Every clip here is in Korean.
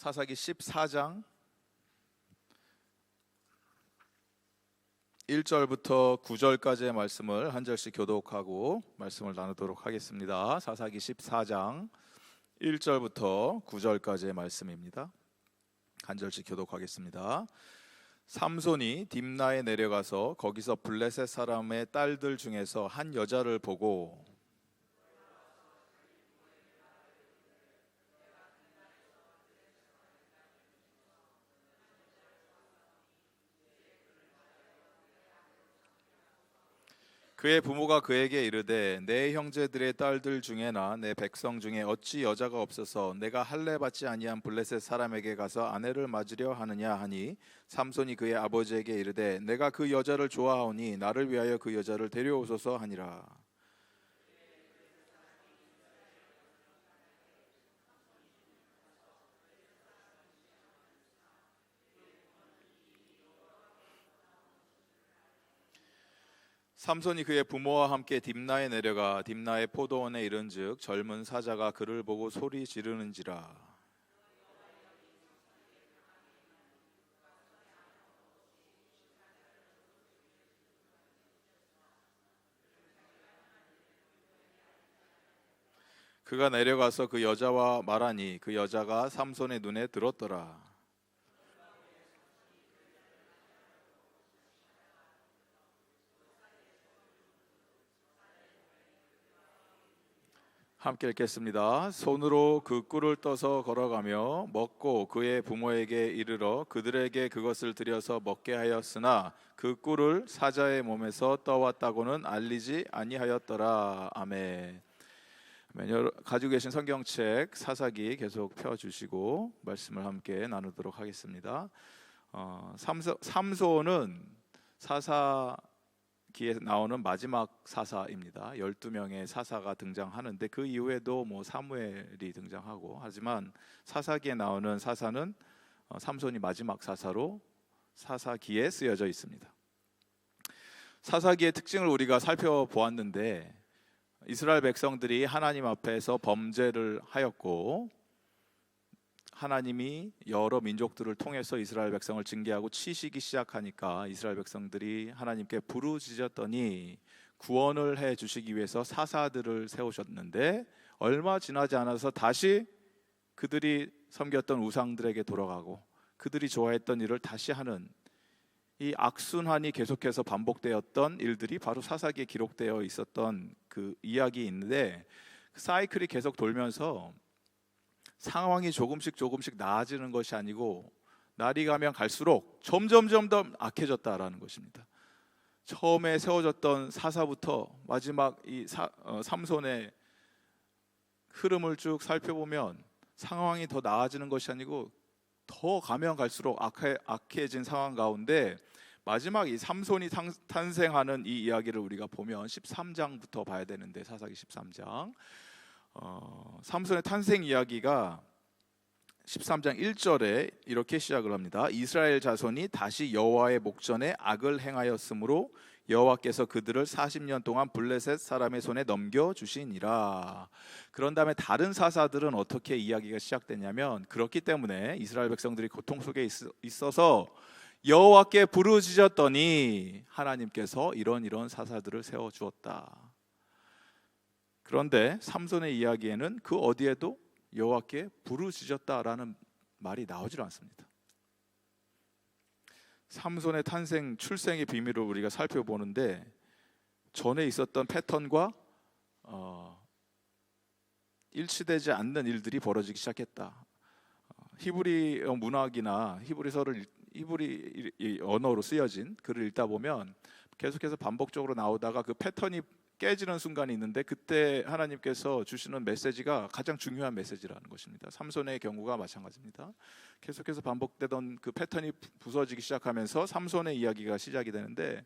사사기 14장 1절부터 9절까지의 말씀을 한 절씩 교독하고 말씀을 나누도록 하겠습니다. 사사기 14장 1절부터 9절까지의 말씀입니다. 한 절씩 교독하겠습니다. 삼손이 딥나에 내려가서 거기서 블레셋 사람의 딸들 중에서 한 여자를 보고 그의 부모가 그에게 이르되 내 형제들의 딸들 중에나 내 백성 중에 어찌 여자가 없어서 내가 할례 받지 아니한 블레셋 사람에게 가서 아내를 맞으려 하느냐 하니 삼손이 그의 아버지에게 이르되 내가 그 여자를 좋아하오니 나를 위하여 그 여자를 데려오소서 하니라. 삼손이 그의 부모와 함께 딥나에 내려가 딥나의 포도원에 이른즉 젊은 사자가 그를 보고 소리 지르는지라. 그가 내려가서 그 여자와 말하니 그 여자가 삼손의 눈에 들었더라. 함께 읽겠습니다. 손으로 그 꿀을 떠서 걸어가며 먹고 그의 부모에게 이르러 그들에게 그것을 드려서 먹게 하였으나 그 꿀을 사자의 몸에서 떠왔다고는 알리지 아니하였더라. 아멘. 가지고 계신 성경책 사사기 계속 펴주시고 말씀을 함께 나누도록 하겠습니다. 삼손은 사사기에 나오는 마지막 사사입니다. 12명의 사사가 등장하는데 그 이후에도 사무엘이 등장하고 하지만 사사기에 나오는 사사는 삼손이 마지막 사사로 사사기에 쓰여져 있습니다. 사사기의 특징을 우리가 살펴보았는데 이스라엘 백성들이 하나님 앞에서 범죄를 하였고 하나님이 여러 민족들을 통해서 이스라엘 백성을 징계하고 치시기 시작하니까 이스라엘 백성들이 하나님께 부르짖었더니 구원을 해 주시기 위해서 사사들을 세우셨는데 얼마 지나지 않아서 다시 그들이 섬겼던 우상들에게 돌아가고 그들이 좋아했던 일을 다시 하는 이 악순환이 계속해서 반복되었던 일들이 바로 사사기에 기록되어 있었던 그 이야기인데 그 사이클이 계속 돌면서 상황이 조금씩 나아지는 것이 아니고 날이 가면 갈수록 점점 더 악해졌다라는 것입니다. 처음에 세워졌던 사사부터 마지막 이 삼손의 흐름을 쭉 살펴보면 상황이 더 나아지는 것이 아니고 더 가면 갈수록 악해진 상황 가운데 마지막 이 삼손이 탄생하는 이 이야기를 우리가 보면 13장부터 봐야 되는데 사사기 13장 삼손의 탄생 이야기가 13장 1절에 이렇게 시작을 합니다. 이스라엘 자손이 다시 여호와의 목전에 악을 행하였으므로 여호와께서 그들을 40년 동안 블레셋 사람의 손에 넘겨주시니라. 그런 다음에 다른 사사들은 어떻게 이야기가 시작되냐면 그렇기 때문에 이스라엘 백성들이 고통 속에 있어서 여호와께 부르짖었더니 하나님께서 이런 사사들을 세워주었다. 그런데 삼손의 이야기에는 그 어디에도 여호와께 부르짖었다라는 말이 나오질 않습니다. 삼손의 탄생, 출생의 비밀을 우리가 살펴보는데 전에 있었던 패턴과 일치되지 않는 일들이 벌어지기 시작했다. 히브리 문학이나 히브리 언어로 쓰여진 글을 읽다 보면 계속해서 반복적으로 나오다가 그 패턴이 깨지는 순간이 있는데 그때 하나님께서 주시는 메시지가 가장 중요한 메시지라는 것입니다. 삼손의 경우가 마찬가지입니다. 계속해서 반복되던 그 패턴이 부서지기 시작하면서 삼손의 이야기가 시작이 되는데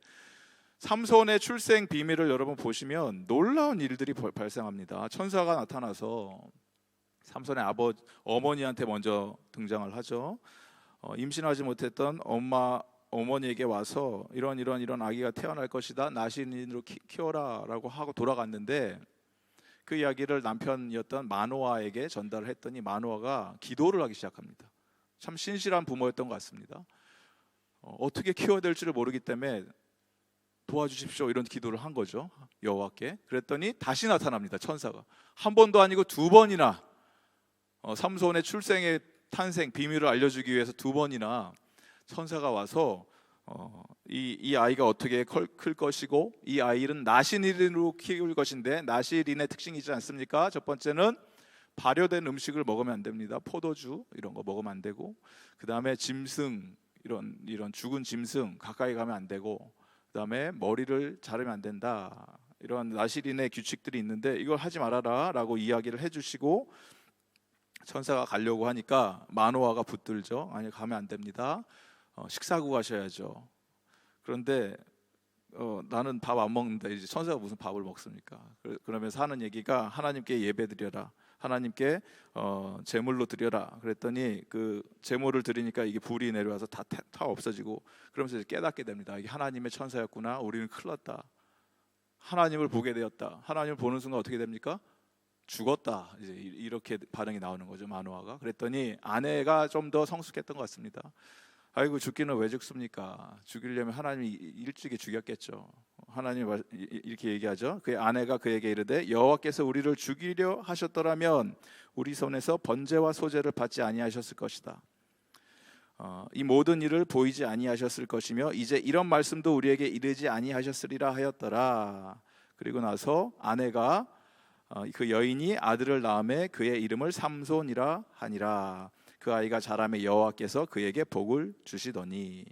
삼손의 출생 비밀을 여러분 보시면 놀라운 일들이 발생합니다. 천사가 나타나서 삼손의 어머니한테 먼저 등장을 하죠. 임신하지 못했던 어머니에게 와서 이런 아기가 태어날 것이다. 나신인으로 키워라라고 하고 돌아갔는데 그 이야기를 남편이었던 마노아에게 전달을 했더니 마노아가 기도를 하기 시작합니다. 참 신실한 부모였던 것 같습니다. 어떻게 키워야 될지를 모르기 때문에 도와주십시오 이런 기도를 한 거죠, 여호와께. 그랬더니 다시 나타납니다, 천사가. 한 번도 아니고 두 번이나 삼손의 출생의 탄생 비밀을 알려주기 위해서 두 번이나 천사가 와서 이 아이가 어떻게 클 것이고 이 아이는 나시린으로 키울 것인데, 나시린의 특징이지 않습니까? 첫 번째는 발효된 음식을 먹으면 안 됩니다. 포도주 이런 거 먹으면 안 되고, 그 다음에 짐승, 이런 죽은 짐승 가까이 가면 안 되고, 그 다음에 머리를 자르면 안 된다. 이런 나시린의 규칙들이 있는데 이걸 하지 말아라 라고 이야기를 해주시고, 천사가 가려고 하니까 마노아가 붙들죠. 아니, 가면 안 됩니다. 식사하고 가셔야죠. 그런데 나는 밥 안 먹는다. 이제 천사가 무슨 밥을 먹습니까? 그러면서 하는 얘기가 하나님께 예배드려라, 하나님께 제물로 드려라. 그랬더니 그 제물을 드리니까 이게 불이 내려와서 다 없어지고, 그러면서 이제 깨닫게 됩니다. 이게 하나님의 천사였구나. 우리는 큰일 났다. 하나님을 보게 되었다. 하나님을 보는 순간 어떻게 됩니까? 죽었다. 이제 이렇게 반응이 나오는 거죠, 마노아가. 그랬더니 아내가 좀 더 성숙했던 것 같습니다. 아이고, 죽기는 왜 죽습니까? 죽이려면 하나님이 일찍이 죽였겠죠. 하나님이 이렇게 얘기하죠. 그의 아내가 그에게 이르되 여호와께서 우리를 죽이려 하셨더라면 우리 손에서 번제와 소제를 받지 아니하셨을 것이다. 이 모든 일을 보이지 아니하셨을 것이며 이제 이런 말씀도 우리에게 이르지 아니하셨으리라 하였더라. 그리고 나서 아내가 그 여인이 아들을 낳음에 그의 이름을 삼손이라 하니라. 그 아이가 자라매 여호와께서 그에게 복을 주시더니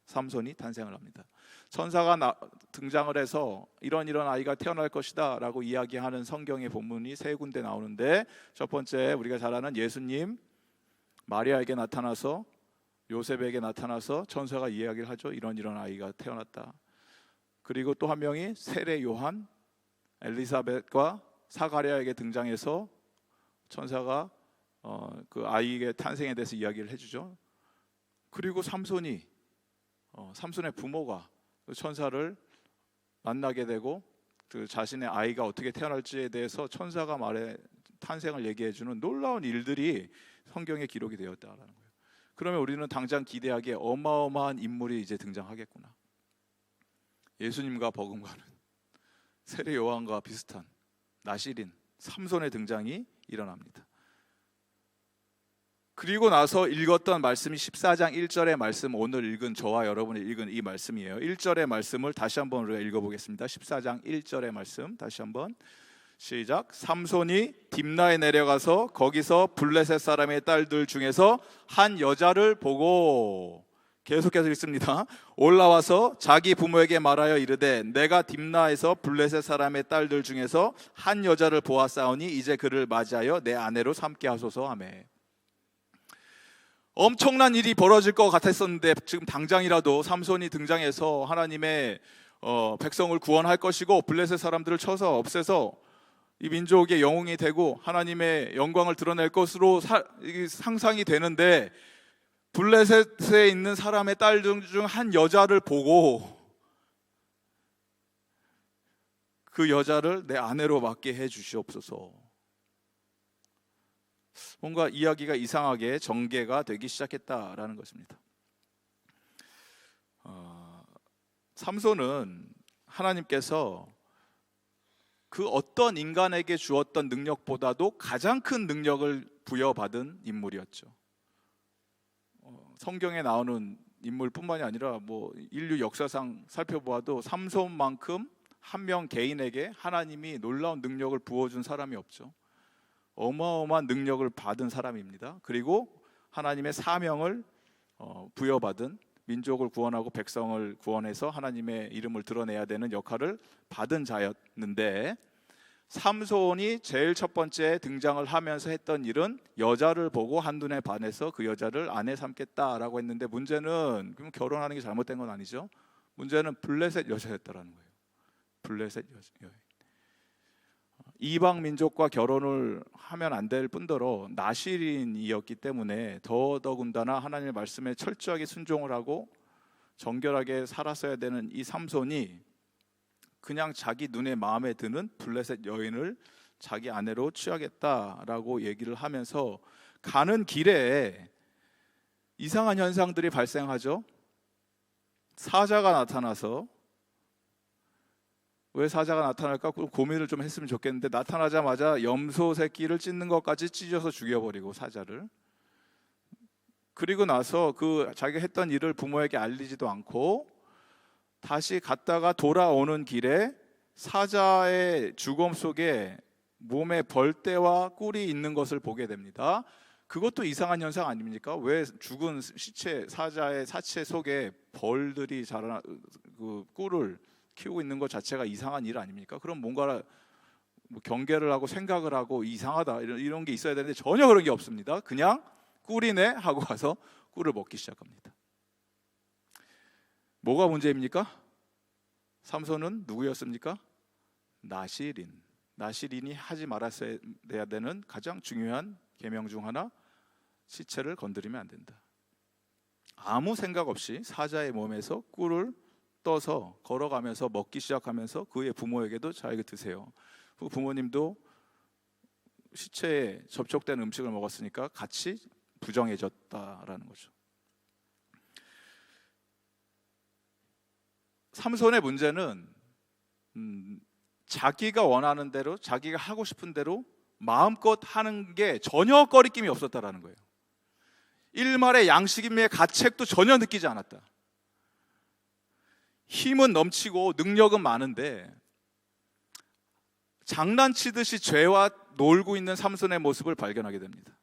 삼손이 탄생을 합니다. 천사가 등장을 해서 이런 아이가 태어날 것이다 라고 이야기하는 성경의 본문이 세 군데 나오는데, 첫 번째 우리가 잘 아는 예수님, 마리아에게 나타나서 요셉에게 나타나서 천사가 이야기를 하죠. 이런 아이가 태어났다. 그리고 또 한 명이 세례 요한, 엘리사벳과 사가랴에게 등장해서 천사가 그 아이의 탄생에 대해서 이야기를 해주죠. 그리고 삼손의 부모가 그 천사를 만나게 되고 그 자신의 아이가 어떻게 태어날지에 대해서 천사가 탄생을 얘기해주는 놀라운 일들이 성경에 기록이 되었다라는 거예요. 그러면 우리는 당장 기대하기에 어마어마한 인물이 이제 등장하겠구나. 예수님과 버금가는 세례 요한과 비슷한 나시린 삼손의 등장이 일어납니다. 그리고 나서 읽었던 말씀이 14장 1절의 말씀, 오늘 읽은 저와 여러분이 읽은 이 말씀이에요. 1절의 말씀을 다시 한번 우리가 읽어보겠습니다. 14장 1절의 말씀 다시 한번 시작. 삼손이 딥나에 내려가서 거기서 블레셋 사람의 딸들 중에서 한 여자를 보고, 계속해서 읽습니다. 올라와서 자기 부모에게 말하여 이르되 내가 딥나에서 블레셋 사람의 딸들 중에서 한 여자를 보았사오니 이제 그를 맞이하여 내 아내로 삼게 하소서 하며. 엄청난 일이 벌어질 것 같았었는데 지금 당장이라도 삼손이 등장해서 하나님의 백성을 구원할 것이고 블레셋 사람들을 쳐서 없애서 이 민족의 영웅이 되고 하나님의 영광을 드러낼 것으로 상상이 되는데, 블레셋에 있는 사람의 딸 중 한 여자를 보고 그 여자를 내 아내로 맡게 해 주시옵소서. 뭔가 이야기가 이상하게 전개가 되기 시작했다라는 것입니다. 삼손은 하나님께서 그 어떤 인간에게 주었던 능력보다도 가장 큰 능력을 부여받은 인물이었죠. 성경에 나오는 인물뿐만이 아니라 인류 역사상 살펴보아도 삼손만큼 한 명 개인에게 하나님이 놀라운 능력을 부어준 사람이 없죠. 어마어마한 능력을 받은 사람입니다. 그리고 하나님의 사명을 부여받은, 민족을 구원하고 백성을 구원해서 하나님의 이름을 드러내야 되는 역할을 받은 자였는데, 삼손이 제일 첫 번째 등장을 하면서 했던 일은 여자를 보고 한눈에 반해서 그 여자를 아내 삼겠다라고 했는데, 문제는 그럼 결혼하는 게 잘못된 건 아니죠. 문제는 블레셋 여자였다라는 거예요. 블레셋 여자. 이방 민족과 결혼을 하면 안 될 뿐더러 나시린이었기 때문에 더더군다나 하나님의 말씀에 철저하게 순종을 하고 정결하게 살았어야 되는 이 삼손이 그냥 자기 눈에 마음에 드는 블레셋 여인을 자기 아내로 취하겠다라고 얘기를 하면서 가는 길에 이상한 현상들이 발생하죠. 사자가 나타나서, 왜 사자가 나타날까 고민을 좀 했으면 좋겠는데, 나타나자마자 염소 새끼를 찢는 것까지 찢어서 죽여버리고, 사자를. 그리고 나서 그 자기가 했던 일을 부모에게 알리지도 않고 다시 갔다가 돌아오는 길에 사자의 죽음 속에 몸에 벌떼와 꿀이 있는 것을 보게 됩니다. 그것도 이상한 현상 아닙니까? 왜 죽은 시체, 사자의 사체 속에 벌들이 자라 그 꿀을 키우고 있는 것 자체가 이상한 일 아닙니까? 그럼 뭔가 뭐 경계를 하고 생각을 하고 이상하다 이런 게 있어야 되는데 전혀 그런 게 없습니다. 그냥 꿀이네 하고 가서 꿀을 먹기 시작합니다. 뭐가 문제입니까? 삼손은 누구였습니까? 나실인. 나실인이 하지 말았어야 되는 가장 중요한 계명 중 하나, 시체를 건드리면 안 된다. 아무 생각 없이 사자의 몸에서 꿀을 떠서 걸어가면서 먹기 시작하면서 그의 부모에게도 자 이거 드세요. 그 부모님도 시체에 접촉된 음식을 먹었으니까 같이 부정해졌다라는 거죠. 삼손의 문제는 자기가 원하는 대로, 자기가 하고 싶은 대로 마음껏 하는 게 전혀 거리낌이 없었다라는 거예요. 일말의 양식임의 가책도 전혀 느끼지 않았다. 힘은 넘치고 능력은 많은데 장난치듯이 죄와 놀고 있는 삼손의 모습을 발견하게 됩니다.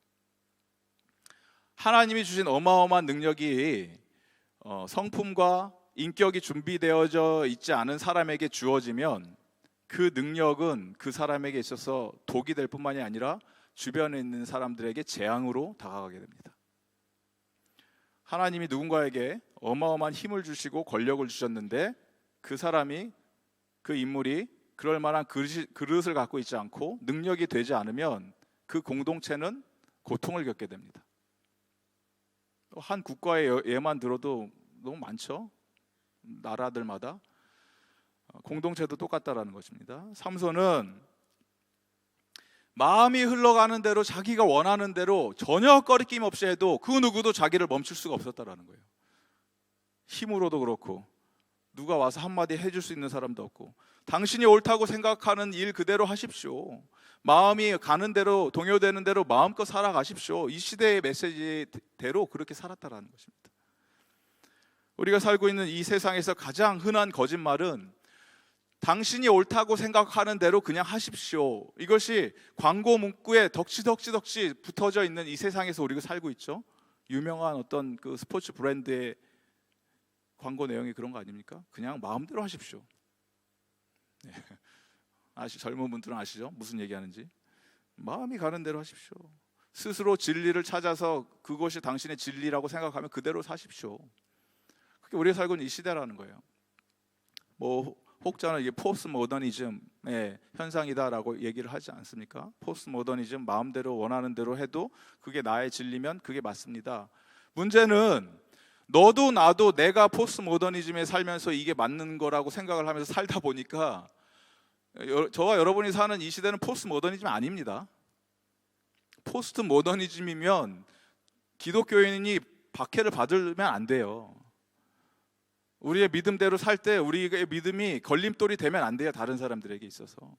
하나님이 주신 어마어마한 능력이 성품과 인격이 준비되어져 있지 않은 사람에게 주어지면 그 능력은 그 사람에게 있어서 독이 될 뿐만이 아니라 주변에 있는 사람들에게 재앙으로 다가가게 됩니다. 하나님이 누군가에게 어마어마한 힘을 주시고 권력을 주셨는데 그 사람이, 그 인물이 그럴 만한 그릇을 갖고 있지 않고 능력이 되지 않으면 그 공동체는 고통을 겪게 됩니다. 한 국가의 예만 들어도 너무 많죠. 나라들마다 공동체도 똑같다라는 것입니다. 삼손은 마음이 흘러가는 대로 자기가 원하는 대로 전혀 거리낌 없이 해도 그 누구도 자기를 멈출 수가 없었다라는 거예요. 힘으로도 그렇고 누가 와서 한마디 해줄 수 있는 사람도 없고, 당신이 옳다고 생각하는 일 그대로 하십시오. 마음이 가는 대로, 동요되는 대로 마음껏 살아가십시오. 이 시대의 메시지대로 그렇게 살았다라는 것입니다. 우리가 살고 있는 이 세상에서 가장 흔한 거짓말은 당신이 옳다고 생각하는 대로 그냥 하십시오. 이것이 광고 문구에 덕지덕지 붙어져 있는 이 세상에서 우리가 살고 있죠. 유명한 어떤 그 스포츠 브랜드의 광고 내용이 그런 거 아닙니까? 그냥 마음대로 하십시오. 네. 젊은 분들은 아시죠? 무슨 얘기하는지. 마음이 가는 대로 하십시오. 스스로 진리를 찾아서 그것이 당신의 진리라고 생각하면 그대로 사십시오. 그게 우리가 살고 있는 이 시대라는 거예요. 뭐 혹자는 이게 포스트 모더니즘의 현상이다라고 얘기를 하지 않습니까? 포스트 모더니즘, 마음대로 원하는 대로 해도 그게 나의 진리면 그게 맞습니다. 문제는 너도 나도 내가 포스트 모더니즘에 살면서 이게 맞는 거라고 생각을 하면서 살다 보니까 저와 여러분이 사는 이 시대는 포스트 모더니즘 아닙니다. 포스트 모더니즘이면 기독교인이 박해를 받으면 안 돼요. 우리의 믿음대로 살 때 우리의 믿음이 걸림돌이 되면 안 돼요. 다른 사람들에게 있어서.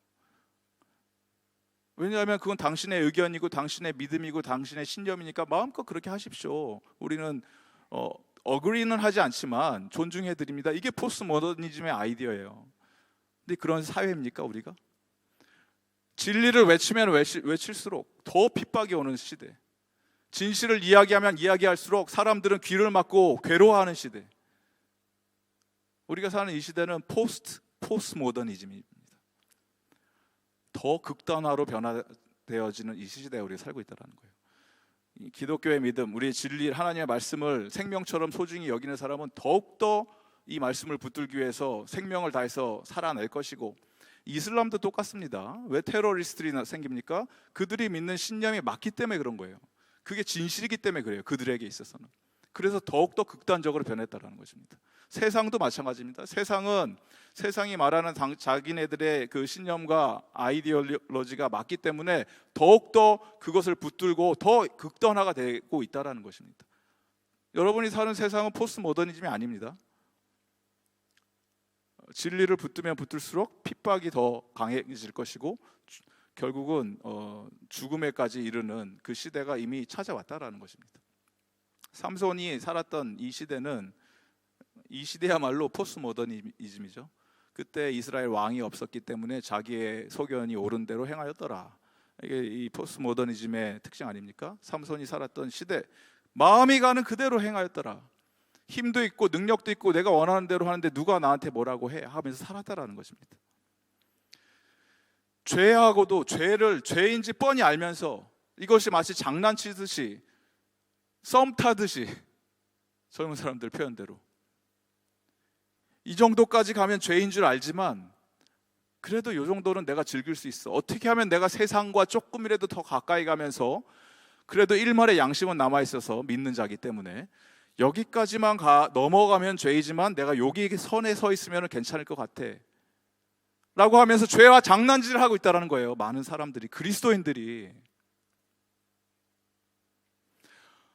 왜냐하면 그건 당신의 의견이고 당신의 믿음이고 당신의 신념이니까 마음껏 그렇게 하십시오. 우리는 어그리는 하지 않지만 존중해 드립니다. 이게 포스트 모더니즘의 아이디어예요. 근데 그런 사회입니까 우리가? 진리를 외치면 외칠수록 더 핍박이 오는 시대. 진실을 이야기하면 이야기할수록 사람들은 귀를 막고 괴로워하는 시대. 우리가 사는 이 시대는 포스트 모더니즘입니다. 더 극단화로 변화되어지는 이 시대에 우리가 살고 있다는 거예요. 이 기독교의 믿음, 우리의 진리, 하나님의 말씀을 생명처럼 소중히 여기는 사람은 더욱더 이 말씀을 붙들기 위해서 생명을 다해서 살아낼 것이고, 이슬람도 똑같습니다. 왜 테러리스트들이 생깁니까? 그들이 믿는 신념이 맞기 때문에 그런 거예요. 그게 진실이기 때문에 그래요. 그들에게 있어서는. 그래서 더욱더 극단적으로 변했다는 것입니다. 세상도 마찬가지입니다. 세상이 말하는 자기네들의 그 신념과 아이디올로지가 맞기 때문에 더욱더 그것을 붙들고 더 극단화가 되고 있다는 것입니다. 여러분이 사는 세상은 포스트 모더니즘이 아닙니다. 진리를 붙들면 붙들수록 핍박이 더 강해질 것이고 결국은 죽음에까지 이르는 그 시대가 이미 찾아왔다라는 것입니다. 삼손이 살았던 이 시대는, 이 시대야말로 포스트 모더니즘이죠. 그때 이스라엘 왕이 없었기 때문에 자기의 소견이 옳은 대로 행하였더라. 이게 이 포스트 모더니즘의 특징 아닙니까? 삼손이 살았던 시대, 마음이 가는 그대로 행하였더라. 힘도 있고 능력도 있고 내가 원하는 대로 하는데 누가 나한테 뭐라고 해 하면서 살았다라는 것입니다. 죄하고도 죄를 죄인지 뻔히 알면서 이것이 마치 장난치듯이 썸 타듯이, 젊은 사람들 표현대로 이 정도까지 가면 죄인 줄 알지만 그래도 이 정도는 내가 즐길 수 있어. 어떻게 하면 내가 세상과 조금이라도 더 가까이 가면서 그래도 일말의 양심은 남아있어서 믿는 자기 때문에 여기까지만 넘어가면 죄이지만 내가 여기 선에 서 있으면 괜찮을 것 같아 라고 하면서 죄와 장난질을 하고 있다는 거예요. 많은 사람들이, 그리스도인들이.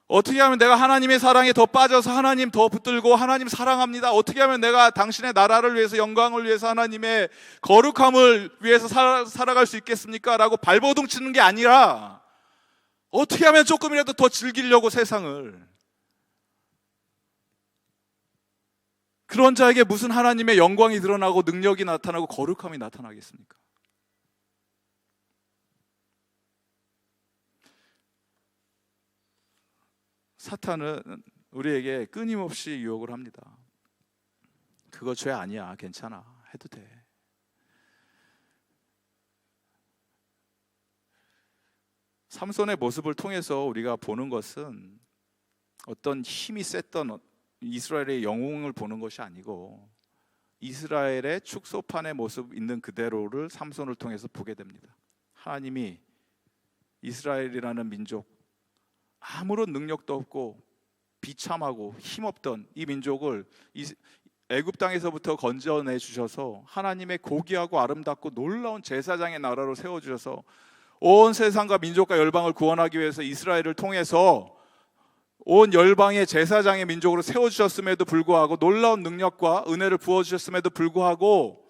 어떻게 하면 내가 하나님의 사랑에 더 빠져서 하나님 더 붙들고 하나님 사랑합니다, 어떻게 하면 내가 당신의 나라를 위해서, 영광을 위해서, 하나님의 거룩함을 위해서 살아갈 수 있겠습니까? 라고 발버둥 치는 게 아니라 어떻게 하면 조금이라도 더 즐기려고 세상을, 그런 자에게 무슨 하나님의 영광이 드러나고 능력이 나타나고 거룩함이 나타나겠습니까? 사탄은 우리에게 끊임없이 유혹을 합니다. 그거 죄 아니야, 괜찮아, 해도 돼. 삼손의 모습을 통해서 우리가 보는 것은 어떤 힘이 셌던 이스라엘의 영웅을 보는 것이 아니고 이스라엘의 축소판의 모습 있는 그대로를 삼손을 통해서 보게 됩니다. 하나님이 이스라엘이라는 민족, 아무런 능력도 없고 비참하고 힘없던 이 민족을 애굽 땅에서부터 건져내 주셔서 하나님의 고귀하고 아름답고 놀라운 제사장의 나라로 세워주셔서 온 세상과 민족과 열방을 구원하기 위해서 이스라엘을 통해서 온 열방의 제사장의 민족으로 세워주셨음에도 불구하고, 놀라운 능력과 은혜를 부어주셨음에도 불구하고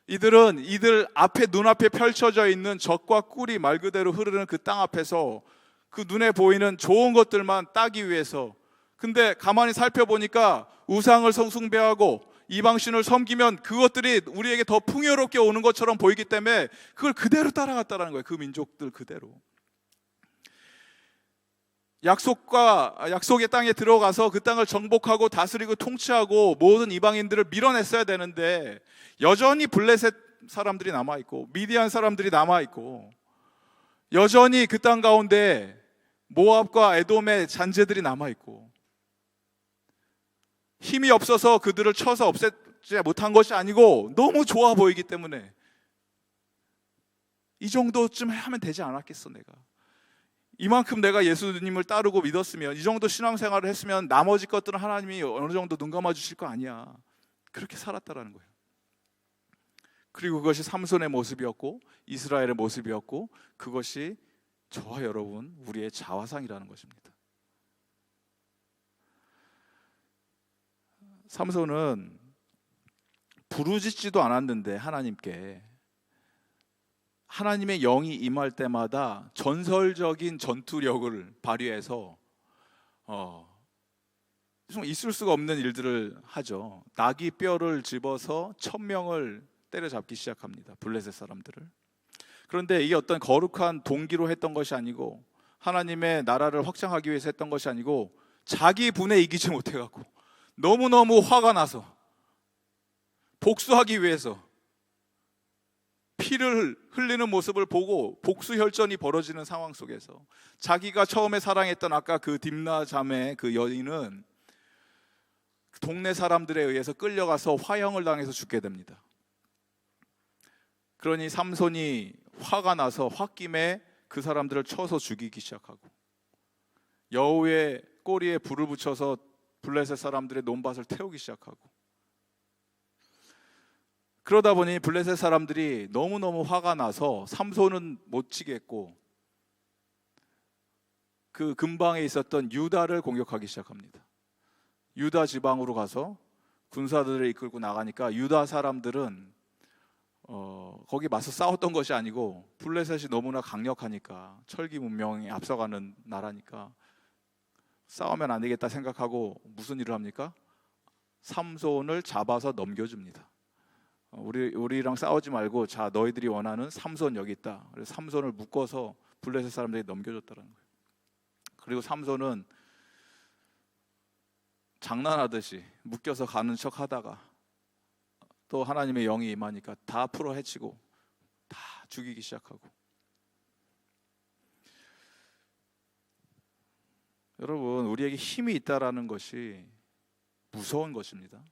이들 앞에, 눈앞에 펼쳐져 있는 적과 꿀이 말 그대로 흐르는 그 땅 앞에서 그 눈에 보이는 좋은 것들만 따기 위해서, 근데 가만히 살펴보니까 우상을 숭배하고 이방신을 섬기면 그것들이 우리에게 더 풍요롭게 오는 것처럼 보이기 때문에 그걸 그대로 따라갔다는 거예요. 그 민족들 그대로. 약속의 땅에 들어가서 그 땅을 정복하고 다스리고 통치하고 모든 이방인들을 밀어냈어야 되는데 여전히 블레셋 사람들이 남아있고 미디안 사람들이 남아있고 여전히 그 땅 가운데 모압과 에돔의 잔재들이 남아있고, 힘이 없어서 그들을 쳐서 없애지 못한 것이 아니고 너무 좋아 보이기 때문에 이 정도쯤 하면 되지 않았겠어, 내가 이만큼 내가 예수님을 따르고 믿었으면, 이 정도 신앙생활을 했으면 나머지 것들은 하나님이 어느 정도 눈 감아 주실 거 아니야. 그렇게 살았다라는 거예요. 그리고 그것이 삼손의 모습이었고 이스라엘의 모습이었고 그것이 저와 여러분, 우리의 자화상이라는 것입니다. 삼손은 부르짖지도 않았는데 하나님께, 하나님의 영이 임할 때마다 전설적인 전투력을 발휘해서 좀 있을 수가 없는 일들을 하죠. 나귀 뼈를 집어서 1000명을 때려잡기 시작합니다, 블레셋 사람들을. 그런데 이게 어떤 거룩한 동기로 했던 것이 아니고 하나님의 나라를 확장하기 위해서 했던 것이 아니고 자기 분에 이기지 못해갖고 너무너무 화가 나서 복수하기 위해서 피를 흘리는 모습을 보고 복수혈전이 벌어지는 상황 속에서 자기가 처음에 사랑했던 아까 그 딥나 자매 그 여인은 동네 사람들에 의해서 끌려가서 화형을 당해서 죽게 됩니다. 그러니 삼손이 화가 나서 홧김에 그 사람들을 쳐서 죽이기 시작하고 여우의 꼬리에 불을 붙여서 블레셋 사람들의 논밭을 태우기 시작하고, 그러다 보니 블레셋 사람들이 너무너무 화가 나서 삼손은 못 치겠고 그 근방에 있었던 유다를 공격하기 시작합니다. 유다 지방으로 가서 군사들을 이끌고 나가니까 유다 사람들은 거기 맞서 싸웠던 것이 아니고 블레셋이 너무나 강력하니까, 철기 문명이 앞서가는 나라니까 싸우면 안 되겠다 생각하고 무슨 일을 합니까? 삼손을 잡아서 넘겨줍니다. 우리랑 싸우지 말고, 자, 너희들이 원하는 삼손 여기 있다. 그래서 삼손을 묶어서 블레셋 사람들이 넘겨줬다는 거예요. 그리고 삼손은 장난하듯이 묶여서 가는 척 하다가 또 하나님의 영이 임하니까 다 풀어 헤치고 다 죽이기 시작하고. 여러분, 우리에게 힘이 있다라는 것이 무서운 것입니다.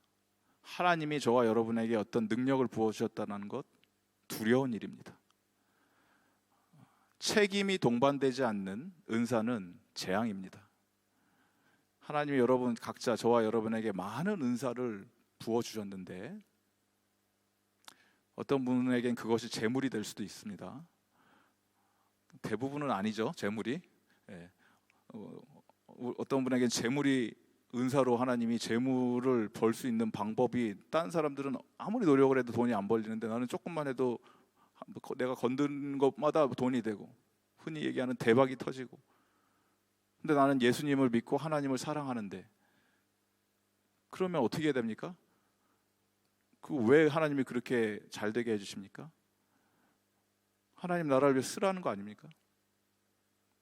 하나님이 저와 여러분에게 어떤 능력을 부어주셨다는 것, 두려운 일입니다. 책임이 동반되지 않는 은사는 재앙입니다. 하나님이 여러분 각자, 저와 여러분에게 많은 은사를 부어주셨는데 어떤 분에겐 그것이 재물이 될 수도 있습니다. 대부분은 아니죠, 재물이. 어떤 분에겐 재물이, 은사로 하나님이 재물을 벌 수 있는 방법이, 딴 사람들은 아무리 노력을 해도 돈이 안 벌리는데 나는 조금만 해도 내가 건드는 것마다 돈이 되고, 흔히 얘기하는 대박이 터지고. 근데 나는 예수님을 믿고 하나님을 사랑하는데, 그러면 어떻게 해야 됩니까? 왜 하나님이 그렇게 잘 되게 해주십니까? 하나님 나라를 위해 쓰라는 거 아닙니까?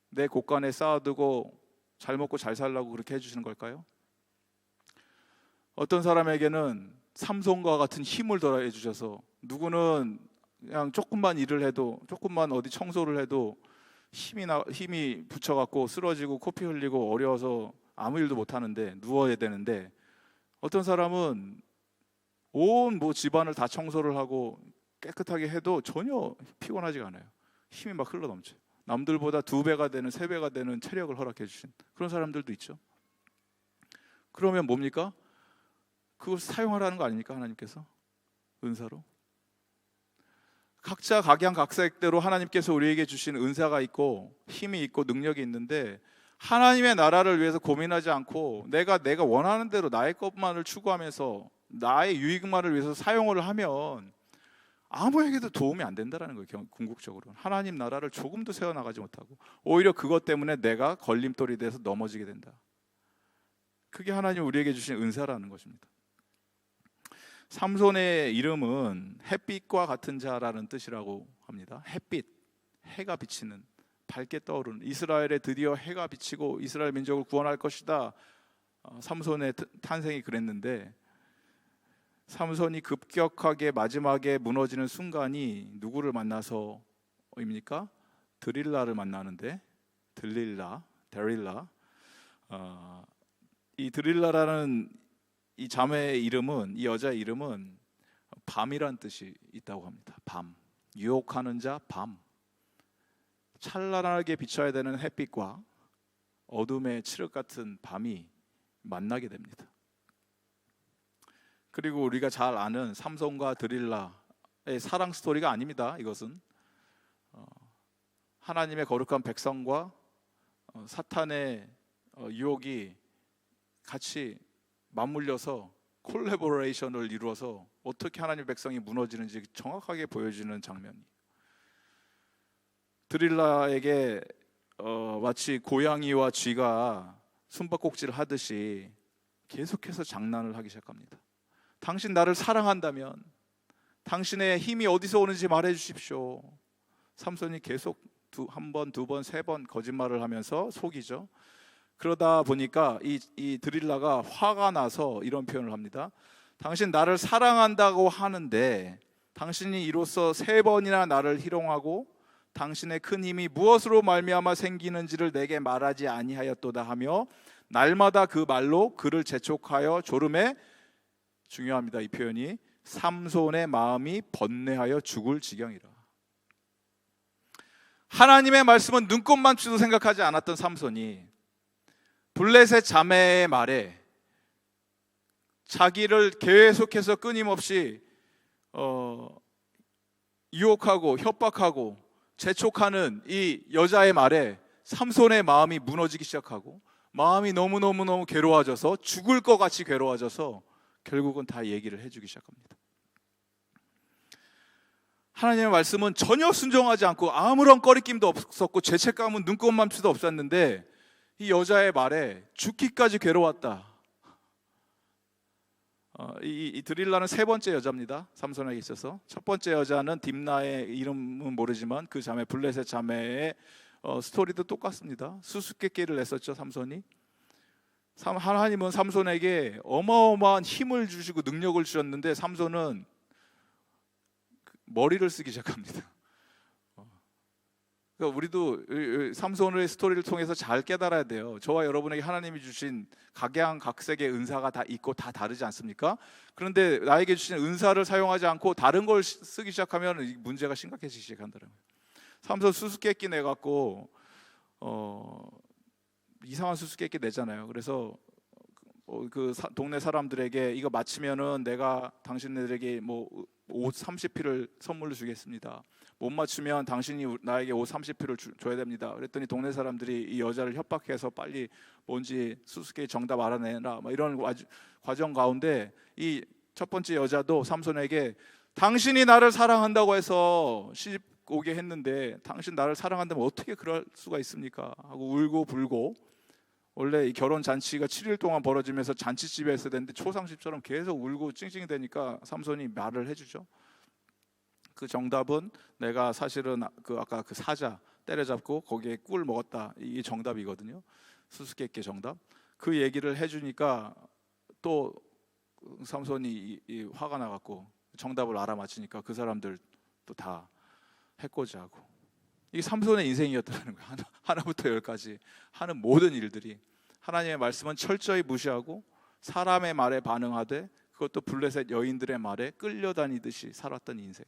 내 곳간에 쌓아두고 잘 먹고 잘 살라고 그렇게 해주시는 걸까요? 어떤 사람에게는 삼손과 같은 힘을 더해 주셔서, 누구는 그냥 조금만 일을 해도, 조금만 어디 청소를 해도 힘이 붙여갖고 쓰러지고 코피 흘리고 어려워서 아무 일도 못 하는데, 누워야 되는데, 어떤 사람은 온 집안을 다 청소를 하고 깨끗하게 해도 전혀 피곤하지가 않아요. 힘이 막 흘러넘쳐요. 남들보다 2배가 되는, 3배가 되는 체력을 허락해 주신 그런 사람들도 있죠. 그러면 뭡니까? 그걸 사용하라는 거 아닙니까? 하나님께서 은사로. 각자 각양각색대로 하나님께서 우리에게 주신 은사가 있고 힘이 있고 능력이 있는데, 하나님의 나라를 위해서 고민하지 않고 내가 원하는 대로 나의 것만을 추구하면서 나의 유익만을 위해서 사용을 하면 아무에게도 도움이 안 된다는 거예요. 궁극적으로 하나님 나라를 조금도 세워나가지 못하고 오히려 그것 때문에 내가 걸림돌이 돼서 넘어지게 된다. 그게 하나님 우리에게 주신 은사라는 것입니다. 삼손의 이름은 햇빛과 같은 자라는 뜻이라고 합니다. 햇빛, 해가 비치는, 밝게 떠오르는, 이스라엘에 드디어 해가 비치고 이스라엘 민족을 구원할 것이다. 삼손의 탄생이 그랬는데, 삼손이 급격하게 마지막에 무너지는 순간이 누구를 만나서입니까? 드릴라를 만나는데, 데릴라. 이 드릴라라는 이 자매의 이름은, 이 여자의 이름은 밤이란 뜻이 있다고 합니다. 밤, 유혹하는 자, 밤. 찬란하게 비춰야 되는 햇빛과 어둠의 칠흑 같은 밤이 만나게 됩니다. 그리고 우리가 잘 아는 삼손과 드릴라의 사랑 스토리가 아닙니다. 이것은 하나님의 거룩한 백성과 사탄의 유혹이 같이 맞물려서 콜래보레이션을 이루어서 어떻게 하나님의 백성이 무너지는지 정확하게 보여주는 장면이, 드릴라에게 마치 고양이와 쥐가 숨바꼭질을 하듯이 계속해서 장난을 하기 시작합니다. 당신 나를 사랑한다면 당신의 힘이 어디서 오는지 말해 주십시오. 삼손이 계속 한 번, 두 번, 세 번 거짓말을 하면서 속이죠. 그러다 보니까 이 드릴라가 화가 나서 이런 표현을 합니다. 당신 나를 사랑한다고 하는데 당신이 이로써 3번이나 나를 희롱하고 당신의 큰 힘이 무엇으로 말미암아 생기는지를 내게 말하지 아니하였도다 하며 날마다 그 말로 그를 재촉하여 졸음에, 중요합니다 이 표현이, 삼손의 마음이 번뇌하여 죽을 지경이라. 하나님의 말씀은 눈꼽만치도 생각하지 않았던 삼손이 블레셋 자매의 말에 자기를 계속해서 끊임없이 유혹하고 협박하고 재촉하는 이 여자의 말에 삼손의 마음이 무너지기 시작하고 마음이 너무너무너무 괴로워져서 죽을 것 같이 괴로워져서 결국은 다 얘기를 해주기 시작합니다. 하나님의 말씀은 전혀 순종하지 않고 아무런 꺼리낌도 없었고 죄책감은 눈꼽만치도 없었는데 이 여자의 말에 죽기까지 괴로웠다. 이 드릴라는 세 번째 여자입니다. 삼손에게 있어서. 첫 번째 여자는 딥나의 이름은 모르지만 그 자매 블레셋 자매의 스토리도 똑같습니다. 수수께끼를 냈었죠, 삼손이. 하나님은 삼손에게 어마어마한 힘을 주시고 능력을 주셨는데 삼손은 머리를 쓰기 시작합니다. 그러니까 우리도 삼손의 스토리를 통해서 잘 깨달아야 돼요. 저와 여러분에게 하나님이 주신 각양각색의 은사가 다 있고 다 다르지 않습니까? 그런데 나에게 주신 은사를 사용하지 않고 다른 걸 쓰기 시작하면 문제가 심각해지기 시작한다는 거예요. 삼손 수수께끼 내갖고 이상한 수수께끼 내잖아요. 그래서 그 동네 사람들에게 이거 맞히면은 내가 당신들에게 뭐 옷 30피를 선물로 주겠습니다. 못 맞추면 당신이 나에게 옷 30피를 줘야 됩니다. 그랬더니 동네 사람들이 이 여자를 협박해서 빨리 뭔지 수수께끼 정답 알아내라 이런 과정 가운데 이 첫 번째 여자도 삼손에게 당신이 나를 사랑한다고 해서 시집 오게 했는데 당신 나를 사랑한다면 어떻게 그럴 수가 있습니까? 하고 울고 불고. 원래 이 결혼 잔치가 7일 동안 벌어지면서 잔치집에 있어야 되는데 초상집처럼 계속 울고 찡찡대니까 삼손이 말을 해주죠. 그 정답은 내가 사실은 아까 그 사자 때려잡고 거기에 꿀 먹었다, 이게 정답이거든요. 수수께끼 정답. 그 얘기를 해주니까 또 삼손이 화가 나갖고 정답을 알아맞히니까 그 사람들 또 다 해코지하고. 이게 삼손의 인생이었다는 거예요. 하나부터 열까지 하는 모든 일들이 하나님의 말씀은 철저히 무시하고 사람의 말에 반응하되 그것도 블레셋 여인들의 말에 끌려다니듯이 살았던 인생.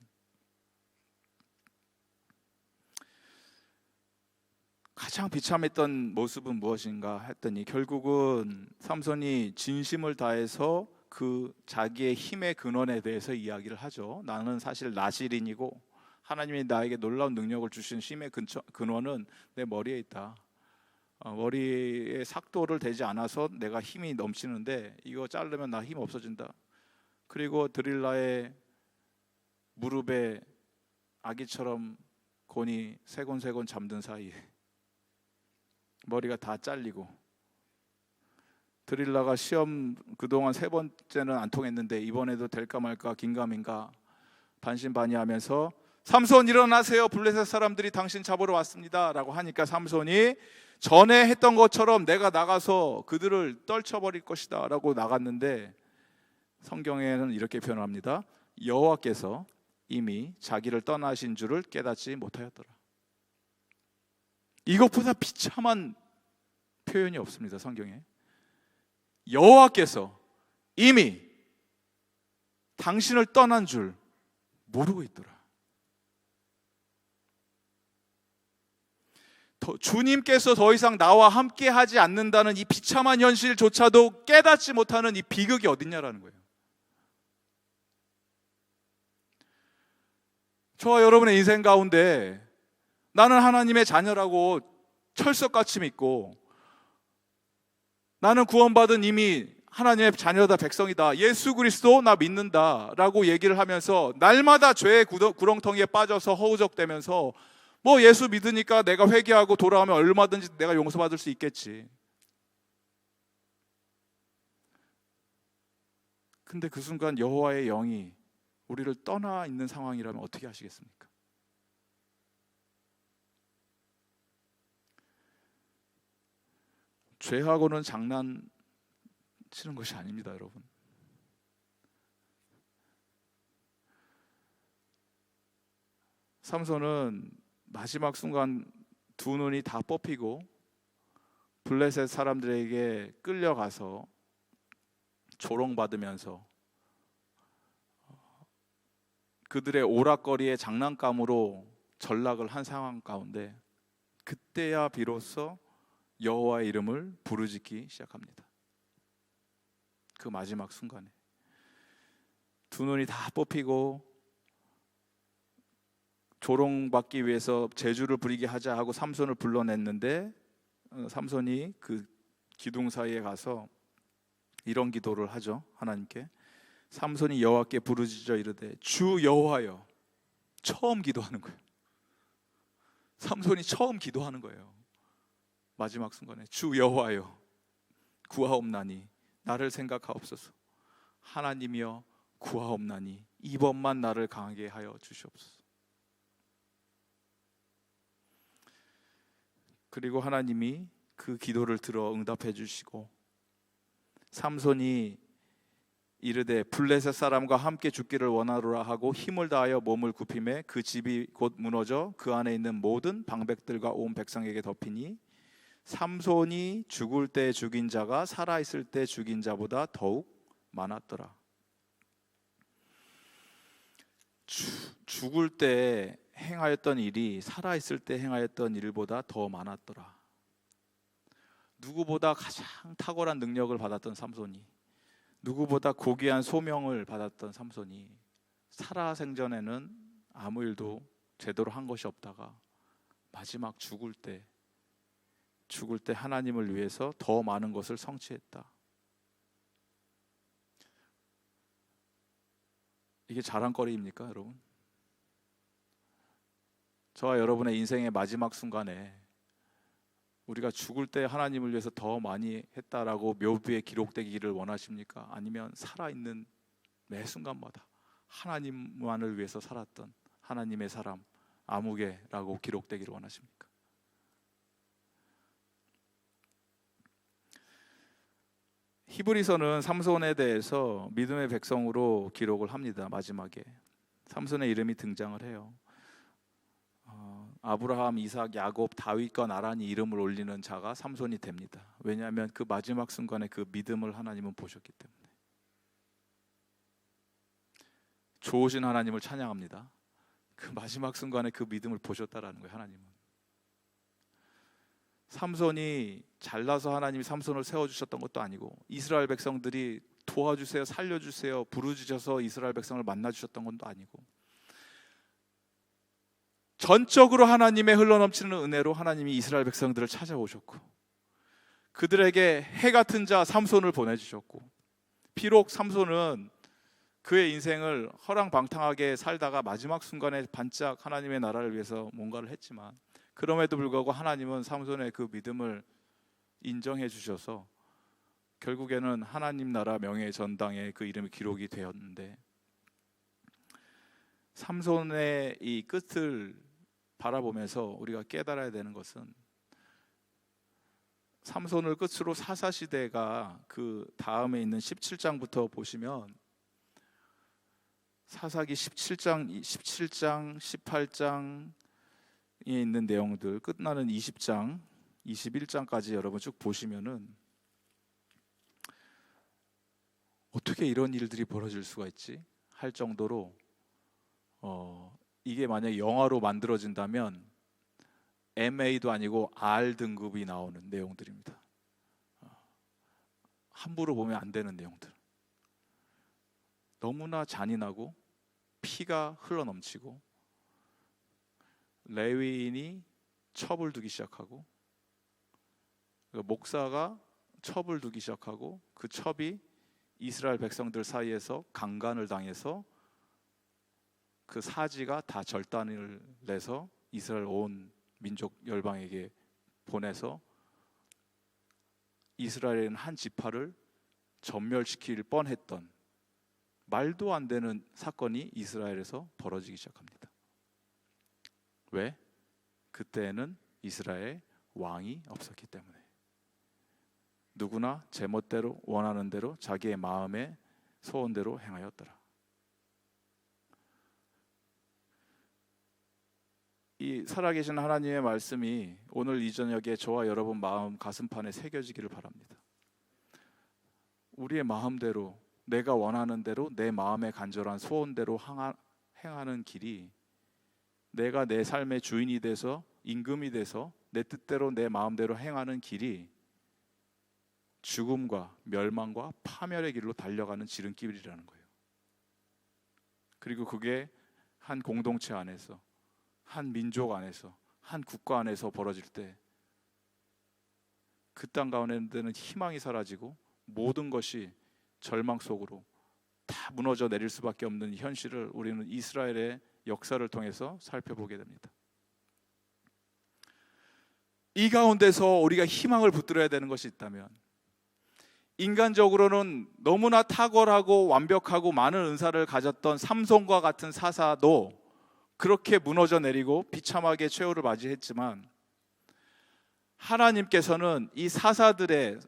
가장 비참했던 모습은 무엇인가 했더니 결국은 삼손이 진심을 다해서 그 자기의 힘의 근원에 대해서 이야기를 하죠. 나는 사실 나실인이고 하나님이 나에게 놀라운 능력을 주신 힘의 근원은 내 머리에 있다. 머리에 삭도를 대지 않아서 내가 힘이 넘치는데 이거 자르면 나 힘 없어진다. 그리고 드릴라의 무릎에 아기처럼 곤이 세곤세곤 잠든 사이에 머리가 다 잘리고, 드릴라가 시험 그동안 세 번째는 안 통했는데 이번에도 될까 말까 긴가민가 반신반의하면서 삼손 일어나세요, 블레셋 사람들이 당신 잡으러 왔습니다 라고 하니까 삼손이 전에 했던 것처럼 내가 나가서 그들을 떨쳐버릴 것이다 라고 나갔는데 성경에는 이렇게 표현합니다. 여호와께서 이미 자기를 떠나신 줄을 깨닫지 못하였더라. 이것보다 비참한 표현이 없습니다, 성경에. 여호와께서 이미 당신을 떠난 줄 모르고 있더라. 주님께서 더 이상 나와 함께 하지 않는다는 이 비참한 현실조차도 깨닫지 못하는 이 비극이 어딨냐라는 거예요. 저와 여러분의 인생 가운데 나는 하나님의 자녀라고 철석같이 믿고 나는 구원받은 이미 하나님의 자녀다, 백성이다, 예수 그리스도 나 믿는다 라고 얘기를 하면서 날마다 죄의 구렁텅이에 빠져서 허우적대면서 뭐 예수 믿으니까 내가 회개하고 돌아오면 얼마든지 내가 용서받을 수 있겠지. 근데 그 순간 여호와의 영이 우리를 떠나 있는 상황이라면 어떻게 하시겠습니까? 죄하고는 장난치는 것이 아닙니다, 여러분. 삼손은 마지막 순간 두 눈이 다 뽑히고 블레셋 사람들에게 끌려가서 조롱받으면서 그들의 오락거리의 장난감으로 전락을 한 상황 가운데 그때야 비로소 여호와의 이름을 부르짖기 시작합니다. 그 마지막 순간에 두 눈이 다 뽑히고 조롱받기 위해서 재주를 부리게 하자 하고 삼손을 불러냈는데 삼손이 그 기둥 사이에 가서 이런 기도를 하죠. 하나님께. 삼손이 여호와께 부르짖어 이르되 주 여호와여. 처음 기도하는 거예요. 삼손이 처음 기도하는 거예요. 마지막 순간에 주 여호와여 구하옵나니 나를 생각하옵소서. 하나님이여 구하옵나니 이번만 나를 강하게 하여 주시옵소서. 그리고 하나님이 그 기도를 들어 응답해 주시고 삼손이 이르되 블레셋 사람과 함께 죽기를 원하노라 하고 힘을 다하여 몸을 굽히매 그 집이 곧 무너져 그 안에 있는 모든 방백들과 온 백성에게 덮이니 삼손이 죽을 때 죽인 자가 살아 있을 때 죽인 자보다 더욱 많았더라. 죽을 때 행하였던 일이 살아 있을 때 행하였던 일보다 더 많았더라. 누구보다 가장 탁월한 능력을 받았던 삼손이, 누구보다 고귀한 소명을 받았던 삼손이 살아생전에는 아무 일도 제대로 한 것이 없다가 마지막 죽을 때 하나님을 위해서 더 많은 것을 성취했다. 이게 자랑거리입니까, 여러분? 저와 여러분의 인생의 마지막 순간에 우리가 죽을 때 하나님을 위해서 더 많이 했다라고 묘비에 기록되기를 원하십니까? 아니면 살아있는 매 순간마다 하나님만을 위해서 살았던 하나님의 사람 아무개라고 기록되기를 원하십니까? 히브리서는 삼손에 대해서 믿음의 백성으로 기록을 합니다. 마지막에 삼손의 이름이 등장을 해요. 아브라함, 이삭, 야곱, 다윗과 나란히 이름을 올리는 자가 삼손이 됩니다. 왜냐하면 그 마지막 순간에 그 믿음을 하나님은 보셨기 때문에. 좋으신 하나님을 찬양합니다. 그 마지막 순간에 그 믿음을 보셨다라는 거예요. 하나님은. 삼손이 잘나서 하나님이 삼손을 세워주셨던 것도 아니고 이스라엘 백성들이 도와주세요, 살려주세요 부르짖어서 이스라엘 백성을 만나주셨던 것도 아니고 전적으로 하나님의 흘러넘치는 은혜로 하나님이 이스라엘 백성들을 찾아오셨고 그들에게 해 같은 자 삼손을 보내주셨고, 비록 삼손은 그의 인생을 허랑방탕하게 살다가 마지막 순간에 반짝 하나님의 나라를 위해서 뭔가를 했지만 그럼에도 불구하고 하나님은 삼손의 그 믿음을 인정해 주셔서 결국에는 하나님 나라 명예 전당에 그 이름이 기록이 되었는데, 삼손의 이 끝을 바라보면서 우리가 깨달아야 되는 것은 삼손을 끝으로 사사시대가 그 다음에 있는 17장부터 보시면 사사기 17장, 18장에 있는 내용들 끝나는 20장, 21장까지 여러분 쭉 보시면은 어떻게 이런 일들이 벌어질 수가 있지? 할 정도로 이게 만약에 영화로 만들어진다면 MA도 아니고 R 등급이 나오는 내용들입니다. 함부로 보면 안 되는 내용들. 너무나 잔인하고 피가 흘러넘치고 레위인이 첩을 두기 시작하고 목사가 첩을 두기 시작하고 그 첩이 이스라엘 백성들 사이에서 강간을 당해서 그 사지가 다 절단을 내서 이스라엘 온 민족 열방에게 보내서 이스라엘은 한 지파를 전멸시킬 뻔했던 말도 안 되는 사건이 이스라엘에서 벌어지기 시작합니다. 왜? 그때는 이스라엘 왕이 없었기 때문에 누구나 제멋대로 원하는 대로 자기의 마음의 소원대로 행하였더라. 이 살아계신 하나님의 말씀이 오늘 이 저녁에 저와 여러분 마음 가슴판에 새겨지기를 바랍니다. 우리의 마음대로 내가 원하는 대로 내 마음의 간절한 소원대로 행하는 길이 내가 내 삶의 주인이 돼서 임금이 돼서 내 뜻대로 내 마음대로 행하는 길이 죽음과 멸망과 파멸의 길로 달려가는 지름길이라는 거예요. 그리고 그게 한 공동체 안에서 한 민족 안에서 한 국가 안에서 벌어질 때 그 땅 가운데는 희망이 사라지고 모든 것이 절망 속으로 다 무너져 내릴 수밖에 없는 현실을 우리는 이스라엘의 역사를 통해서 살펴보게 됩니다. 이 가운데서 우리가 희망을 붙들어야 되는 것이 있다면, 인간적으로는 너무나 탁월하고 완벽하고 많은 은사를 가졌던 삼손과 같은 사사도 그렇게 무너져 내리고 비참하게 최후를 맞이했지만, 하나님께서는 이 사사들의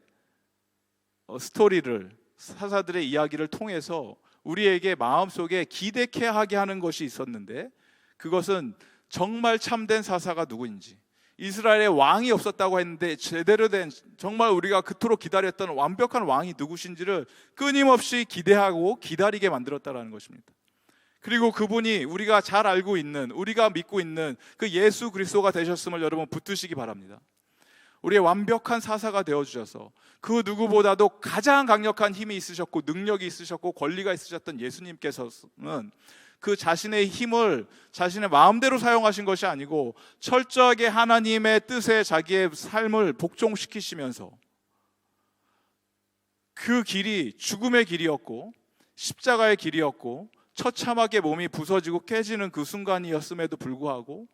스토리를, 사사들의 이야기를 통해서 우리에게 마음속에 기대케 하게 하는 것이 있었는데, 그것은 정말 참된 사사가 누구인지, 이스라엘에 왕이 없었다고 했는데 제대로 된, 정말 우리가 그토록 기다렸던 완벽한 왕이 누구신지를 끊임없이 기대하고 기다리게 만들었다는 것입니다. 그리고 그분이 우리가 잘 알고 있는, 우리가 믿고 있는 그 예수 그리스도가 되셨음을 여러분 붙드시기 바랍니다. 우리의 완벽한 사사가 되어주셔서 그 누구보다도 가장 강력한 힘이 있으셨고 능력이 있으셨고 권리가 있으셨던 예수님께서는 그 자신의 힘을 자신의 마음대로 사용하신 것이 아니고 철저하게 하나님의 뜻에 자기의 삶을 복종시키시면서 그 길이 죽음의 길이었고 십자가의 길이었고 처참하게 몸이 부서지고 깨지는 그 순간이었음에도 불구하고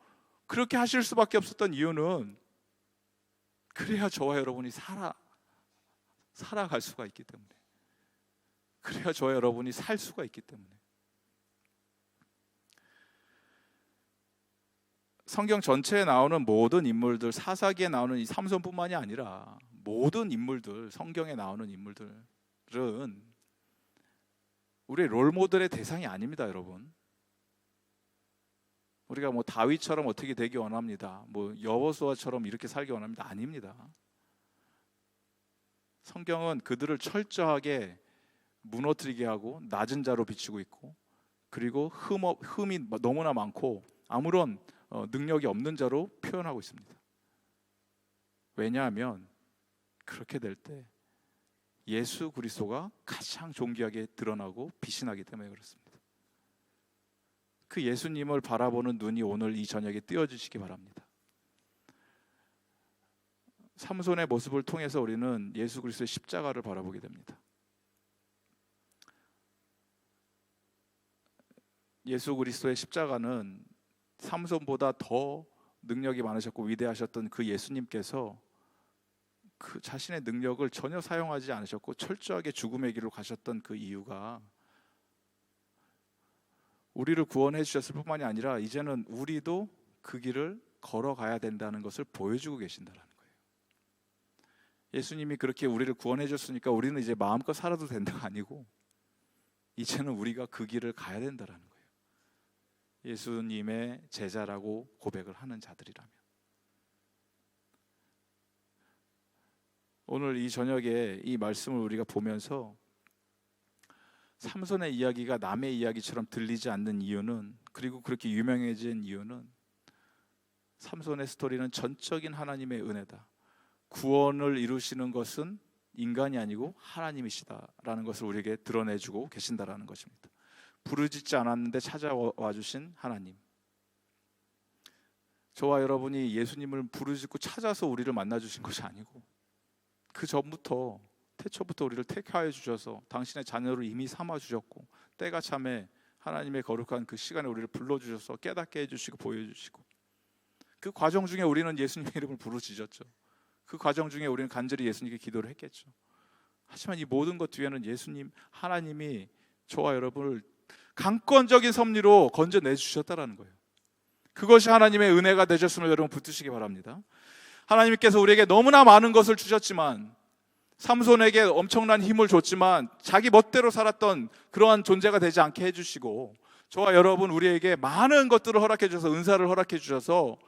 그렇게 하실 수밖에 없었던 이유는, 그래야 저와 여러분이 살아갈 수가 있기 때문에, 그래야 저와 여러분이 살 수가 있기 때문에. 성경 전체에 나오는 모든 인물들, 사사기에 나오는 이 삼손뿐만이 아니라 모든 인물들, 성경에 나오는 인물들은 우리의 롤모델의 대상이 아닙니다, 여러분. 우리가 뭐 다윗처럼 어떻게 되기 원합니다, 뭐 여호수아처럼 이렇게 살기 원합니다, 아닙니다. 성경은 그들을 철저하게 무너뜨리게 하고 낮은 자로 비추고 있고, 그리고 흠이 너무나 많고 아무런 능력이 없는 자로 표현하고 있습니다. 왜냐하면 그렇게 될 때 예수 그리스도가 가장 존귀하게 드러나고 빛이 나기 때문에 그렇습니다. 그 예수님을 바라보는 눈이 오늘 이 저녁에 뜨여주시기 바랍니다. 삼손의 모습을 통해서 우리는 예수 그리스도의 십자가를 바라보게 됩니다. 예수 그리스도의 십자가는 삼손보다 더 능력이 많으셨고 위대하셨던 그 예수님께서 그 자신의 능력을 전혀 사용하지 않으셨고 철저하게 죽음의 길로 가셨던 그 이유가 우리를 구원해 주셨을 뿐만이 아니라 이제는 우리도 그 길을 걸어가야 된다는 것을 보여주고 계신다는 거예요. 예수님이 그렇게 우리를 구원해 줬으니까 우리는 이제 마음껏 살아도 된다가 아니고 이제는 우리가 그 길을 가야 된다는 거예요. 예수님의 제자라고 고백을 하는 자들이라면. 오늘 이 저녁에 이 말씀을 우리가 보면서 삼손의 이야기가 남의 이야기처럼 들리지 않는 이유는, 그리고 그렇게 유명해진 이유는, 삼손의 스토리는 전적인 하나님의 은혜다, 구원을 이루시는 것은 인간이 아니고 하나님이시다라는 것을 우리에게 드러내주고 계신다라는 것입니다. 부르짖지 않았는데 찾아와 주신 하나님. 저와 여러분이 예수님을 부르짖고 찾아서 우리를 만나 주신 것이 아니고 그 전부터, 태초부터 우리를 택하여 주셔서 당신의 자녀로 이미 삼아 주셨고, 때가 참에 하나님의 거룩한 그 시간에 우리를 불러주셔서 깨닫게 해주시고 보여주시고, 그 과정 중에 우리는 예수님의 이름을 부르짖었죠. 그 과정 중에 우리는 간절히 예수님께 기도를 했겠죠. 하지만 이 모든 것 뒤에는 예수님, 하나님이 저와 여러분을 강권적인 섭리로 건져내주셨다는 거예요. 그것이 하나님의 은혜가 되셨음을 여러분 붙드시기 바랍니다. 하나님께서 우리에게 너무나 많은 것을 주셨지만, 삼손에게 엄청난 힘을 줬지만 자기 멋대로 살았던 그러한 존재가 되지 않게 해주시고, 저와 여러분 우리에게 많은 것들을 허락해 주셔서, 은사를 허락해 주셔서,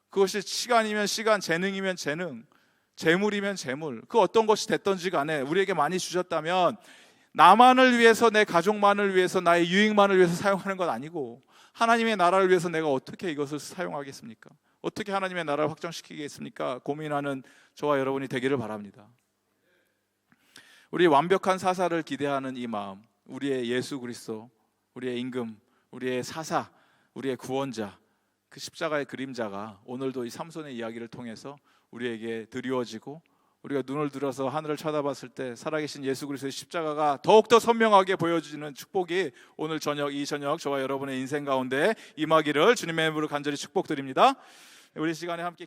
그것이 시간이면 시간, 재능이면 재능, 재물이면 재물, 그 어떤 것이 됐던지 간에 우리에게 많이 주셨다면 나만을 위해서, 내 가족만을 위해서, 나의 유익만을 위해서 사용하는 것 아니고 하나님의 나라를 위해서 내가 어떻게 이것을 사용하겠습니까? 어떻게 하나님의 나라를 확장시키겠습니까? 고민하는 저와 여러분이 되기를 바랍니다. 우리 완벽한 사사를 기대하는 이 마음, 우리의 예수 그리스도, 우리의 임금, 우리의 사사, 우리의 구원자, 그 십자가의 그림자가 오늘도 이 삼손의 이야기를 통해서 우리에게 드리워지고 우리가 눈을 들어서 하늘을 쳐다봤을 때 살아계신 예수 그리스도의 십자가가 더욱더 선명하게 보여지는 축복이 오늘 저녁, 이 저녁 저와 여러분의 인생 가운데 임하기를 주님의 이름으로 간절히 축복드립니다. 우리 시간에 함께